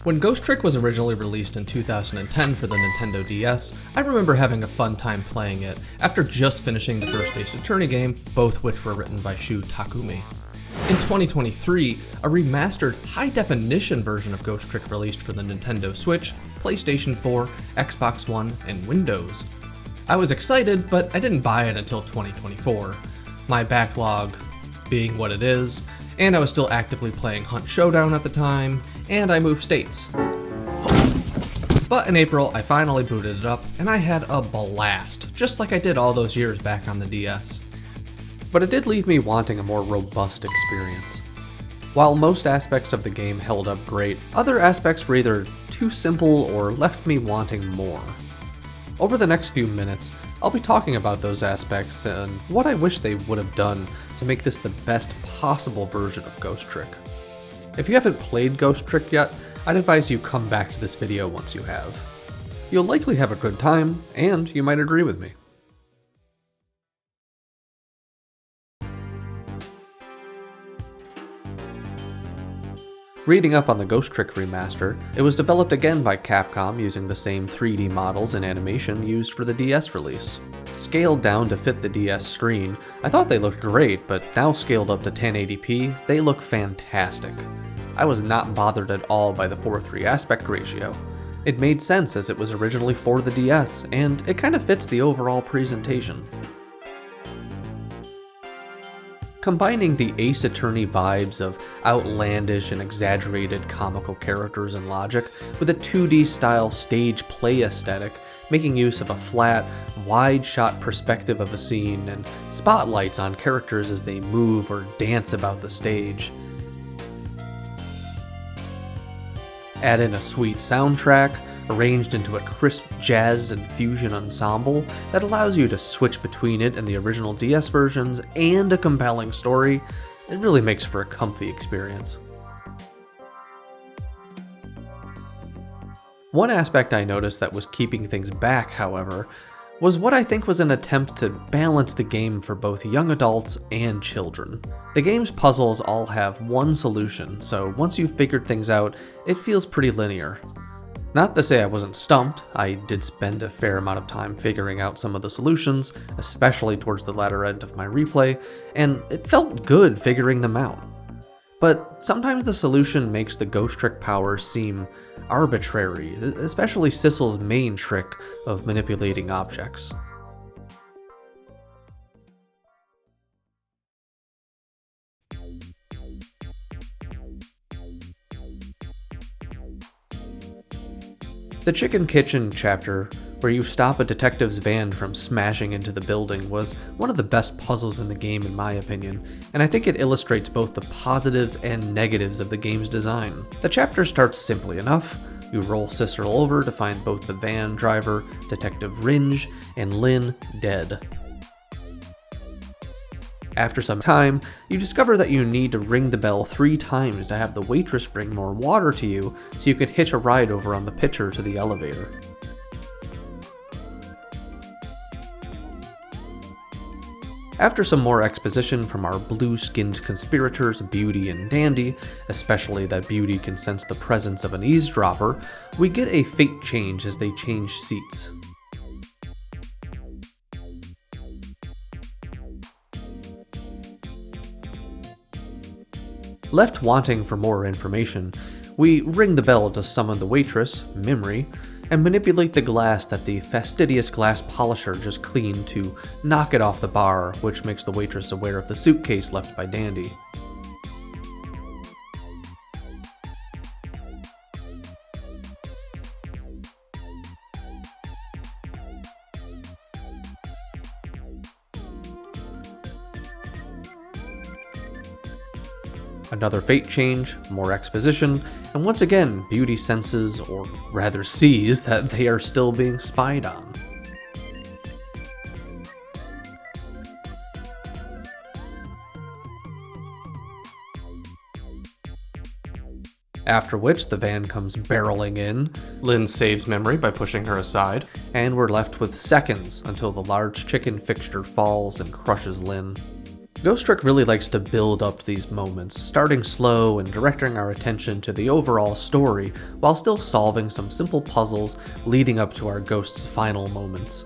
When Ghost Trick was originally released in 2010 for the Nintendo DS, I remember having a fun time playing it after just finishing the first Ace Attorney game, both which were written by Shu Takumi. In 2023, a remastered, high-definition version of Ghost Trick released for the Nintendo Switch, PlayStation 4, Xbox One, and Windows. I was excited, but I didn't buy it until 2024. My backlog being what it is, and I was still actively playing Hunt Showdown at the time, and I moved states. But in April, I finally booted it up, and I had a blast, just like I did all those years back on the DS. But it did leave me wanting a more robust experience. While most aspects of the game held up great, other aspects were either too simple or left me wanting more. Over the next few minutes, I'll be talking about those aspects and what I wish they would have done to make this the best possible version of Ghost Trick. If you haven't played Ghost Trick yet, I'd advise you come back to this video once you have. You'll likely have a good time, and you might agree with me. Reading up on the Ghost Trick remaster, it was developed again by Capcom using the same 3D models and animation used for the DS release. Scaled down to fit the DS screen, I thought they looked great, but now scaled up to 1080p, they look fantastic. I was not bothered at all by the 4:3 aspect ratio. It made sense as it was originally for the DS, and it kind of fits the overall presentation. Combining the Ace Attorney vibes of outlandish and exaggerated comical characters and logic with a 2D style stage play aesthetic, making use of a flat, wide shot perspective of a scene and spotlights on characters as they move or dance about the stage. Add in a sweet soundtrack, arranged into a crisp jazz and fusion ensemble that allows you to switch between it and the original DS versions, and a compelling story, it really makes for a comfy experience. One aspect I noticed that was keeping things back, however, was what I think was an attempt to balance the game for both young adults and children. The game's puzzles all have one solution, so once you've figured things out, it feels pretty linear. Not to say I wasn't stumped, I did spend a fair amount of time figuring out some of the solutions, especially towards the latter end of my replay, and it felt good figuring them out. But sometimes the solution makes the Ghost Trick powers seem arbitrary, especially Sissel's main trick of manipulating objects. The Chicken Kitchen chapter, where you stop a detective's van from smashing into the building, was one of the best puzzles in the game in my opinion, and I think it illustrates both the positives and negatives of the game's design. The chapter starts simply enough. You roll Cicero over to find both the van driver, Detective Ringe, and Lynn dead. After some time, you discover that you need to ring the bell 3 times to have the waitress bring more water to you so you can hitch a ride over on the pitcher to the elevator. After some more exposition from our blue-skinned conspirators Beauty and Dandy, especially that Beauty can sense the presence of an eavesdropper, we get a fate change as they change seats. Left wanting for more information, we ring the bell to summon the waitress, Mimri, and manipulate the glass that the fastidious glass polisher just cleaned to knock it off the bar, which makes the waitress aware of the suitcase left by Dandy. Another fate change, more exposition, and once again, Beauty senses, or rather sees, that they are still being spied on. After which, the van comes barreling in, Lynn saves Memory by pushing her aside, and we're left with seconds until the large chicken fixture falls and crushes Lynn. Ghost Trick really likes to build up these moments, starting slow and directing our attention to the overall story while still solving some simple puzzles leading up to our ghost's final moments.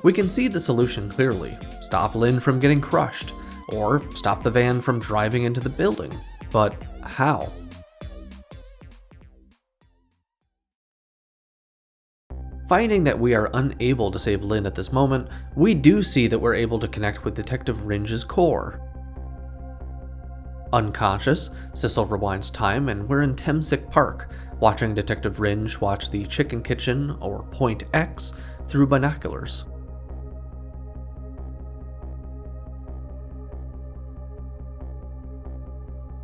We can see the solution clearly: stop Lynn from getting crushed, or stop the van from driving into the building. But how? Finding that we are unable to save Lynn at this moment, we do see that we're able to connect with Detective Ringe's core. Unconscious, Sissel rewinds time and we're in Temsick Park, watching Detective Ringe watch the Chicken Kitchen, or Point X, through binoculars.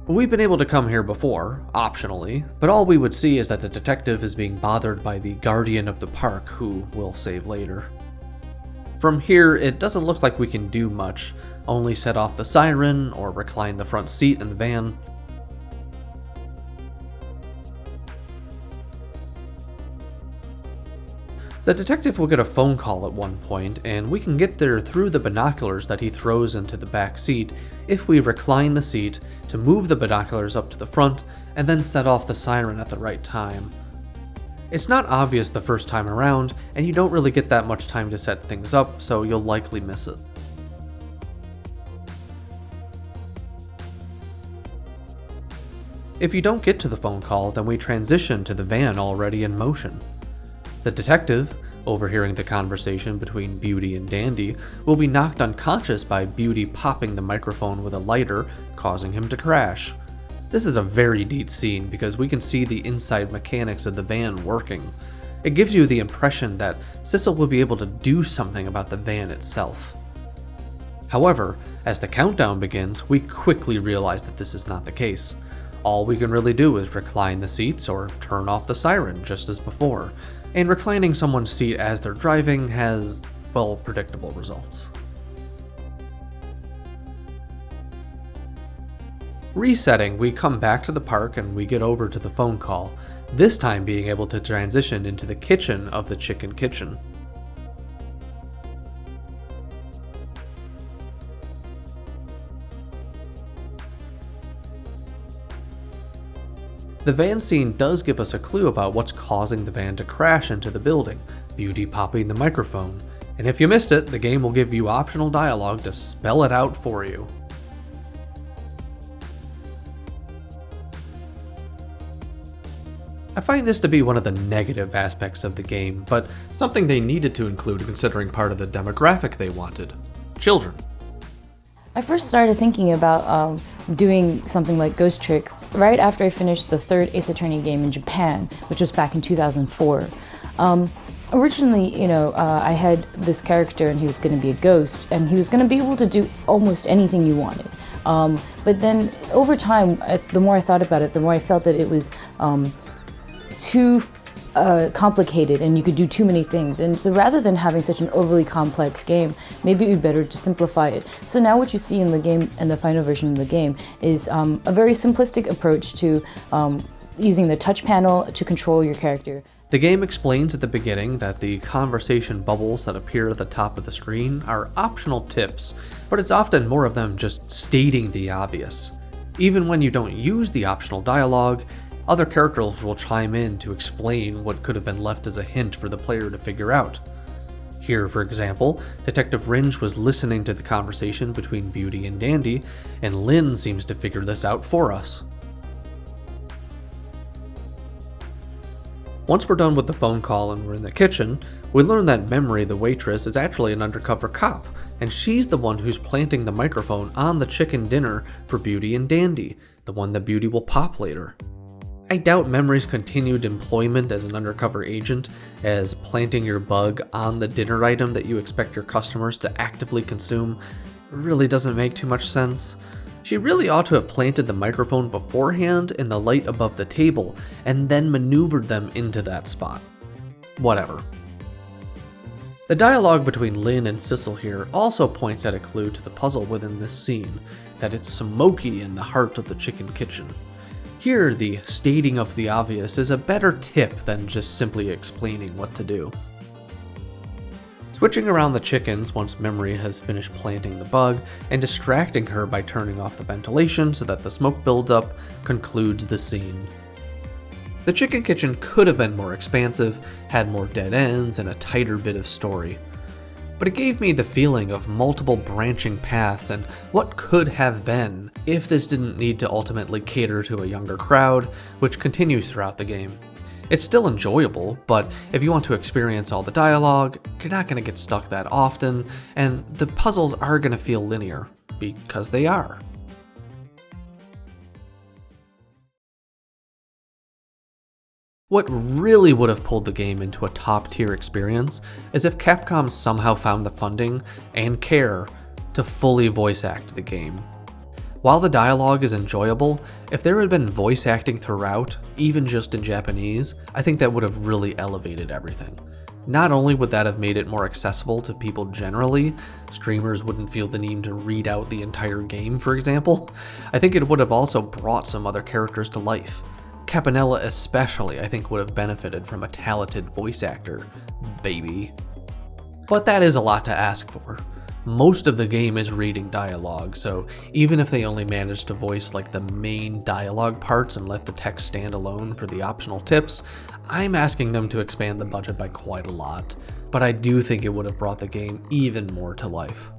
We've been able to come here before, optionally, but all we would see is that the detective is being bothered by the guardian of the park, who we'll save later. From here, it doesn't look like we can do much, only set off the siren or recline the front seat in the van. The detective will get a phone call at one point, and we can get there through the binoculars that he throws into the back seat if we recline the seat to move the binoculars up to the front and then set off the siren at the right time. It's not obvious the first time around, and you don't really get that much time to set things up, so you'll likely miss it. If you don't get to the phone call, then we transition to the van already in motion. The detective, overhearing the conversation between Beauty and Dandy, will be knocked unconscious by Beauty popping the microphone with a lighter, causing him to crash. This is a very neat scene because we can see the inside mechanics of the van working. It gives you the impression that Sissel will be able to do something about the van itself. However, as the countdown begins, we quickly realize that this is not the case. All we can really do is recline the seats or turn off the siren just as before, and reclining someone's seat as they're driving has, well, predictable results. Resetting, we come back to the park and we get over to the phone call, this time being able to transition into the kitchen of the Chicken Kitchen. The van scene does give us a clue about what's causing the van to crash into the building, Beauty popping the microphone, and if you missed it, the game will give you optional dialogue to spell it out for you. I find this to be one of the negative aspects of the game, but something they needed to include considering part of the demographic they wanted: children. I first started thinking about doing something like Ghost Trick right after I finished the third Ace Attorney game in Japan, which was back in 2004. Originally, I had this character and he was going to be a ghost, and he was going to be able to do almost anything you wanted. But then over time, the more I thought about it, the more I felt that it was too complicated and you could do too many things, and so rather than having such an overly complex game, maybe it would be better to simplify it. So now what you see in the game, and the final version of the game, is a very simplistic approach to using the touch panel to control your character. The game explains at the beginning that the conversation bubbles that appear at the top of the screen are optional tips, but it's often more of them just stating the obvious. Even when you don't use the optional dialogue, other characters will chime in to explain what could have been left as a hint for the player to figure out. Here, for example, Detective Ringe was listening to the conversation between Beauty and Dandy, and Lynn seems to figure this out for us. Once we're done with the phone call and we're in the kitchen, we learn that Memory, the waitress, is actually an undercover cop, and she's the one who's planting the microphone on the chicken dinner for Beauty and Dandy, the one that Beauty will pop later. I doubt Memory's continued employment as an undercover agent, as planting your bug on the dinner item that you expect your customers to actively consume really doesn't make too much sense. She really ought to have planted the microphone beforehand in the light above the table, and then maneuvered them into that spot. Whatever. The dialogue between Lynn and Sissel here also points at a clue to the puzzle within this scene, that it's smoky in the heart of the chicken kitchen. Here, the stating of the obvious is a better tip than just simply explaining what to do. Switching around the chickens once Memory has finished planting the bug, and distracting her by turning off the ventilation so that the smoke builds up, concludes the scene. The chicken kitchen could have been more expansive, had more dead ends, and a tighter bit of story. But it gave me the feeling of multiple branching paths and what could have been if this didn't need to ultimately cater to a younger crowd, which continues throughout the game. It's still enjoyable, but if you want to experience all the dialogue, you're not going to get stuck that often, and the puzzles are going to feel linear, because they are. What really would have pulled the game into a top-tier experience is if Capcom somehow found the funding and care to fully voice act the game. While the dialogue is enjoyable, if there had been voice acting throughout, even just in Japanese, I think that would have really elevated everything. Not only would that have made it more accessible to people generally, streamers wouldn't feel the need to read out the entire game, for example, I think it would have also brought some other characters to life. Campanella especially, I think, would have benefited from a talented voice actor, baby. But that is a lot to ask for. Most of the game is reading dialogue, so even if they only manage to voice like the main dialogue parts and let the text stand alone for the optional tips, I'm asking them to expand the budget by quite a lot, but I do think it would have brought the game even more to life.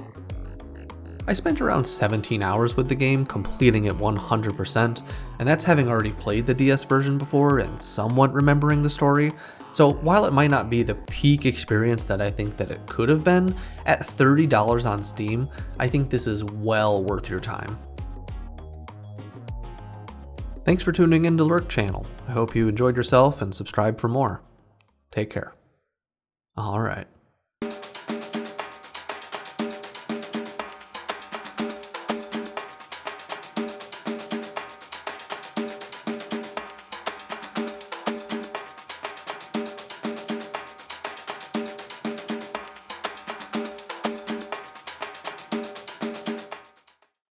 I spent around 17 hours with the game, completing it 100%, and that's having already played the DS version before and somewhat remembering the story. So while it might not be the peak experience that I think that it could have been, at $30 on Steam, I think this is well worth your time. Thanks for tuning in to Lurk Channel. I hope you enjoyed yourself and subscribe for more. Take care. Alright.